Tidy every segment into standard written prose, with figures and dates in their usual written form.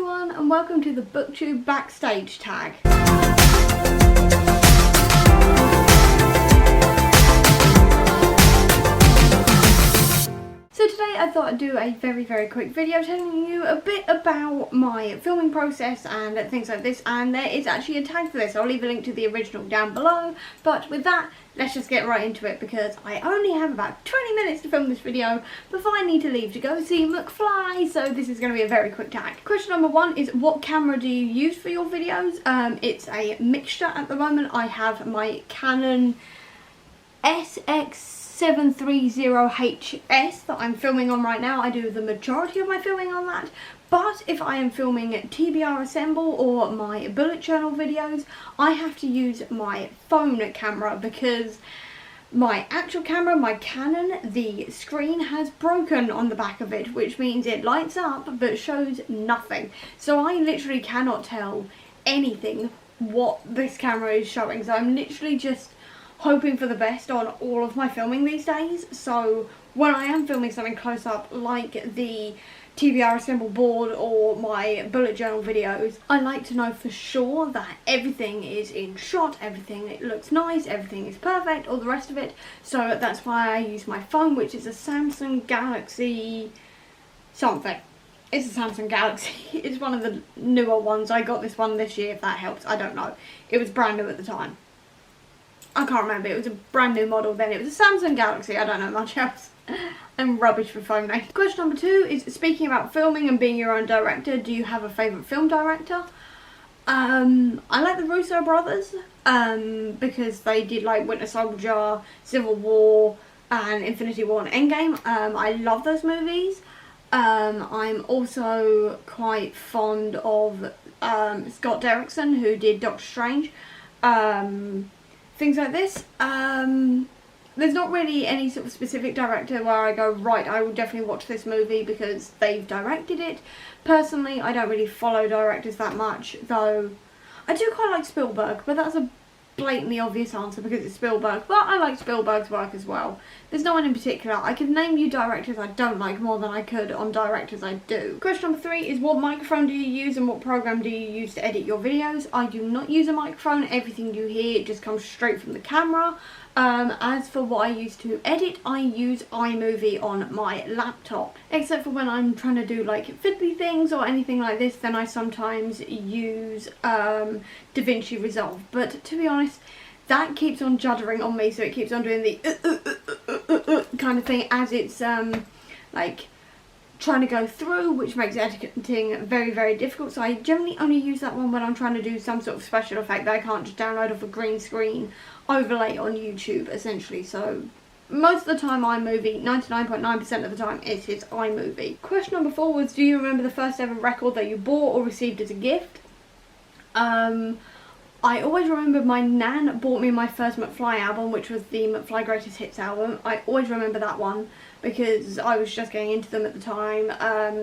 everyone and welcome to the Booktube Backstage Tag. So today I thought I'd do a very quick video telling you a bit about my filming process and things like this, and there is actually a tag for this. I'll leave a link to the original down below, but with that, let's just get right into it because I only have about 20 minutes to film this video before I need to leave to go see McFly, so this is going to be a very quick tag. Question number one is, what camera do you use for your videos? It's a mixture at the moment. I have my Canon SX730HS that I'm filming on right now. I do the majority of my filming on that, but if I am filming TBR Assemble or my bullet journal videos, I have to use my phone camera because my actual camera, my Canon, the screen has broken on the back of it, which means it lights up but shows nothing. So I literally cannot tell anything what this camera is showing. So I'm literally just hoping for the best on all of my filming these days. So when I am filming something close up like the TBR Assemble board or my bullet journal videos, I like to know for sure that everything is in shot, everything looks nice, everything is perfect, all the rest of it. So that's why I use my phone, which is a Samsung Galaxy something. It's a Samsung Galaxy. It's one of the newer ones. I got this one this year, if that helps. I don't know. It was brand new at the time. I can't remember, it was a brand new model then. It was a Samsung Galaxy, I don't know much else. I'm rubbish for phone names. Question number two is, speaking about filming and being your own director, do you have a favourite film director? I like the Russo brothers, because they did like Winter Soldier, Civil War, and Infinity War and Endgame. I love those movies. I'm also quite fond of Scott Derrickson, who did Doctor Strange. Things like this. There's not really any sort of specific director where I go, right, I will definitely watch this movie because they've directed it. Personally, I don't really follow directors that much, though I do quite like Spielberg, but that's a blatantly obvious answer because it's Spielberg, but I like Spielberg's work as well. There's no one in particular. I could name you directors I don't like more than I could on directors I do. Question number three is, what microphone do you use and what program do you use to edit your videos? I do not use a microphone. Everything you hear just comes straight from the camera. As for what I use to edit, I use iMovie on my laptop. Except for when I'm trying to do like fiddly things or anything like this, then I sometimes use DaVinci Resolve. But to be honest, that keeps on juddering on me, so it keeps on doing the kind of thing as it's like trying to go through, which makes editing very difficult. So I generally only use that one when I'm trying to do some sort of special effect that I can't just download off a green screen overlay on YouTube, essentially. So most of the time iMovie, 99.9% of the time it is iMovie. Question number four was, do you remember the first ever record that you bought or received as a gift? I always remember my nan bought me my first McFly album, which was the McFly Greatest Hits album. I always remember that one because I was just getting into them at the time.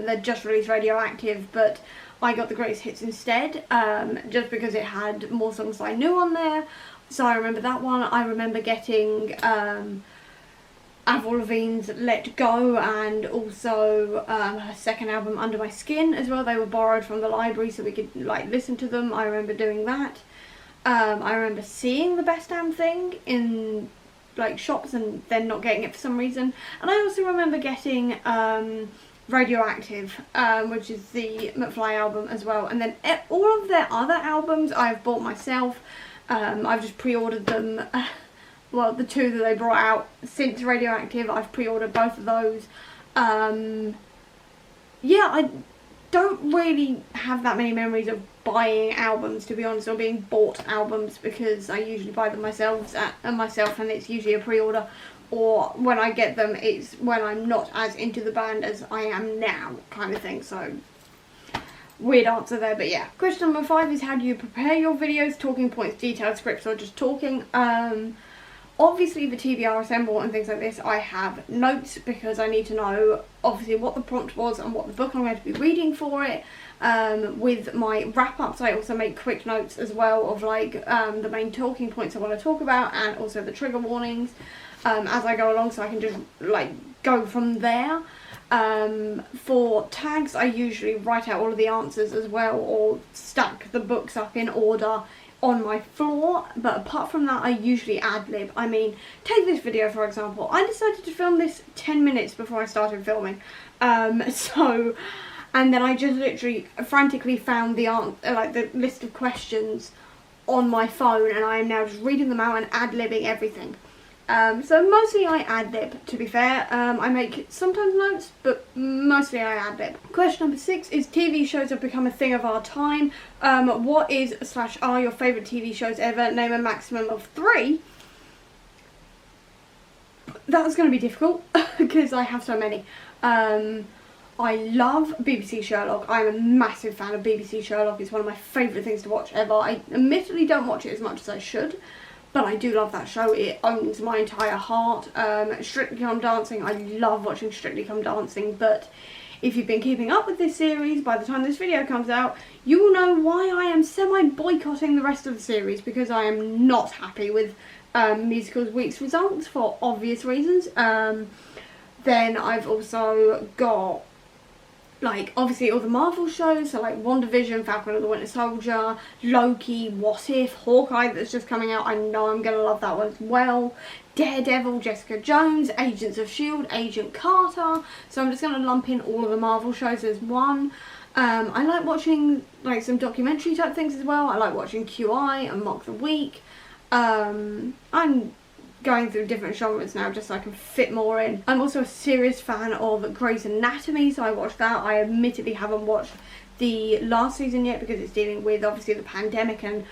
They'd just released Radioactive, but I got the Greatest Hits instead, just because it had more songs I knew on there. So I remember that one. I remember getting Avril Lavigne's Let Go and also her second album Under My Skin as well. They were borrowed from the library so we could like listen to them. I remember doing that. I remember seeing The Best Damn Thing in like shops and then not getting it for some reason. And I also remember getting Radioactive, which is the McFly album as well. And then all of their other albums I've bought myself. I've just pre-ordered them. Well, the two that they brought out since Radioactive, I've pre-ordered both of those. Yeah, I don't really have that many memories of buying albums, to be honest, or being bought albums, because I usually buy them myself and it's usually a pre-order, or when I get them it's when I'm not as into the band as I am now, kind of thing. So weird answer there, but yeah. Question number five is, how do you prepare your videos? Talking points, detailed scripts, or just talking? Obviously the TBR Assemble and things like this, I have notes because I need to know obviously what the prompt was and what the book I'm going to be reading for it. With my wrap-ups I also make quick notes as well of like the main talking points I want to talk about and also the trigger warnings as I go along, so I can just like go from there. For tags, I usually write out all of the answers as well, or stack the books up in order on my floor. But apart from that, I usually ad-lib. I mean, take this video for example. I decided to film this 10 minutes before I started filming. And then I just literally frantically found the list of questions on my phone, and I am now just reading them out and ad-libbing everything. So mostly I ad-lib, to be fair. I make sometimes notes, but mostly I ad-lib. Question number 6 is TV shows have become a thing of our time. What is / are your favourite TV shows ever? Name a maximum of 3. That's going to be difficult because I have so many. I love BBC Sherlock. I'm a massive fan of BBC Sherlock. It's one of my favourite things to watch ever. I admittedly don't watch it as much as I should, but I do love that show. It owns my entire heart. Strictly Come Dancing. I love watching Strictly Come Dancing, but if you've been keeping up with this series, by the time this video comes out, you will know why I am semi-boycotting the rest of the series, because I am not happy with Musicals Week's results for obvious reasons. Then I've also got, like, obviously all the Marvel shows, so like WandaVision, Falcon and the Winter Soldier, Loki, What If, Hawkeye that's just coming out. I know I'm going to love that one as well. Daredevil, Jessica Jones, Agents of S.H.I.E.L.D., Agent Carter. So I'm just going to lump in all of the Marvel shows as one. I like watching like some documentary type things as well. I like watching QI and Mock the Week. I'm going through different genres now just so I can fit more in. I'm also a serious fan of Grey's Anatomy, so I watched that. I admittedly haven't watched the last season yet because it's dealing with obviously the pandemic and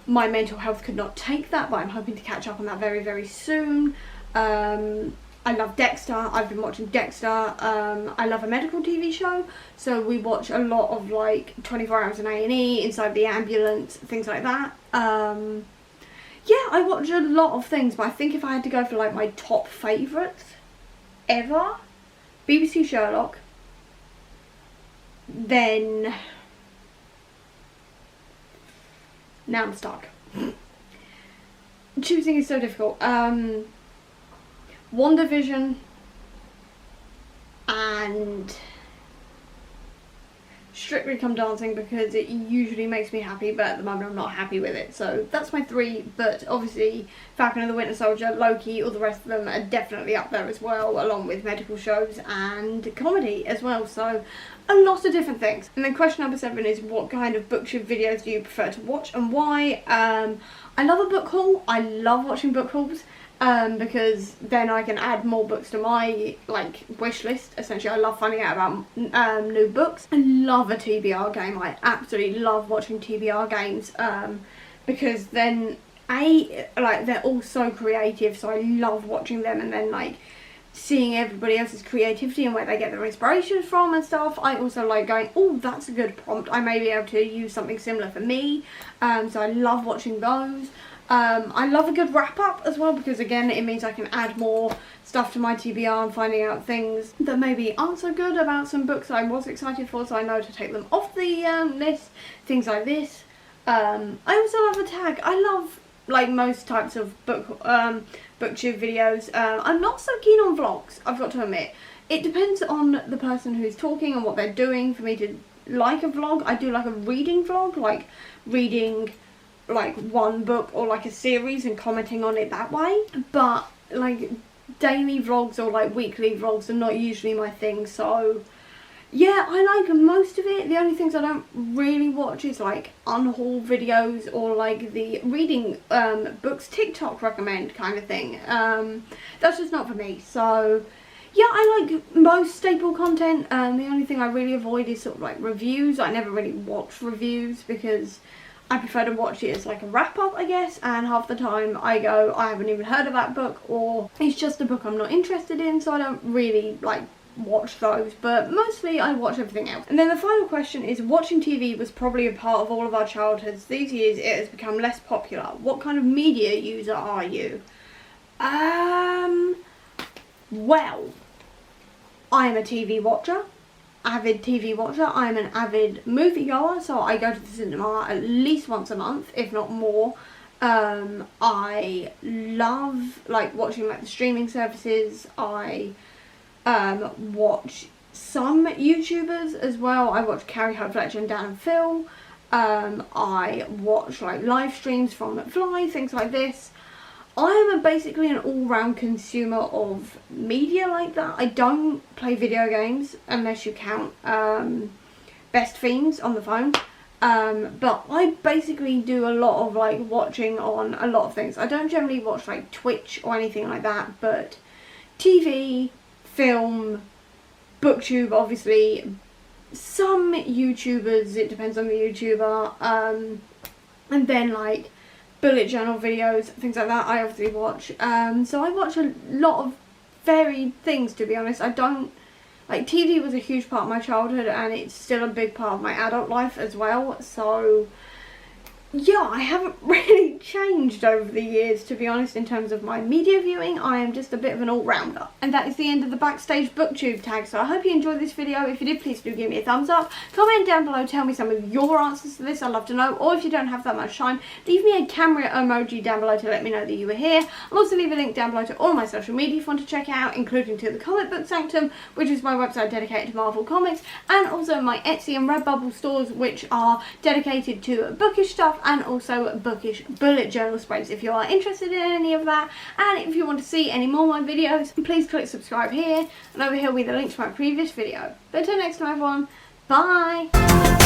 my mental health could not take that, but I'm hoping to catch up on that very, very soon. I love Dexter. I've been watching Dexter. I love a medical TV show, so we watch a lot of like 24 Hours in A&E, Inside the Ambulance, things like that. Yeah, I watch a lot of things, but I think if I had to go for like my top favourites ever, BBC Sherlock, then now I'm stuck. Choosing is so difficult. WandaVision and Strictly Come Dancing, because it usually makes me happy, but at the moment I'm not happy with it. So that's my 3, but obviously Falcon and the Winter Soldier, Loki, all the rest of them are definitely up there as well, along with medical shows and comedy as well. So a lot of different things. And then question number 7 is, what kind of booktube videos do you prefer to watch and why? I love a book haul. I love watching book hauls. Because then I can add more books to my like wish list. Essentially, I love finding out about new books. I love a TBR game. I absolutely love watching TBR games because then they're all so creative, so I love watching them, and then like seeing everybody else's creativity and where they get their inspiration from and stuff. I also like going, oh, that's a good prompt, I may be able to use something similar for me. So I love watching those. I love a good wrap up as well, because again it means I can add more stuff to my TBR and finding out things that maybe aren't so good about some books I was excited for, so I know to take them off the list, things like this. I also love a tag. I love like most types of booktube videos. I'm not so keen on vlogs, I've got to admit. It depends on the person who's talking and what they're doing for me to like a vlog. I do like a reading vlog, like reading like one book or like a series and commenting on it that way, but like daily vlogs or like weekly vlogs are not usually my thing. So yeah, I like most of it. The only things I don't really watch is like unhaul videos or like the reading books TikTok recommend kind of thing. That's just not for me. So yeah, I like most staple content. The only thing I really avoid is sort of like reviews. I never really watch reviews because I prefer to watch it as like a wrap up, I guess, and half the time I go, I haven't even heard of that book, or it's just a book I'm not interested in, so I don't really like watch those, but mostly I watch everything else. And then the final question is, watching TV was probably a part of all of our childhoods. These years it has become less popular. What kind of media user are you? Well, I am a TV watcher. Avid TV watcher. I'm an avid movie goer, so I go to the cinema at least once a month, if not more. I love like watching like the streaming services. I watch some YouTubers as well. I watch Carrie Hope Fletcher and Dan and Phil. I watch like live streams from McFly, things like this. I am basically an all-round consumer of media like that. I don't play video games unless you count Best Fiends on the phone. But I basically do a lot of like watching on a lot of things. I don't generally watch like Twitch or anything like that, but TV, film, booktube obviously, some YouTubers, it depends on the YouTuber, and then like bullet journal videos, things like that I obviously watch. So I watch a lot of varied things, to be honest. I don't, like, TV was a huge part of my childhood and it's still a big part of my adult life as well, so yeah, I haven't really changed over the years, to be honest, in terms of my media viewing. I am just a bit of an all-rounder. And that is the end of the Backstage Booktube tag, so I hope you enjoyed this video. If you did, please do give me a thumbs up. Comment down below, tell me some of your answers to this, I'd love to know. Or if you don't have that much time, leave me a camera emoji down below to let me know that you were here. I'll also leave a link down below to all my social media if you want to check out, including to the Comic Book Sanctum, which is my website dedicated to Marvel Comics, and also my Etsy and Redbubble stores, which are dedicated to bookish stuff, and also bookish bullet journal spreads if you are interested in any of that. And if you want to see any more of my videos, please click subscribe here, and over here will be the link to my previous video. But until next time everyone, bye!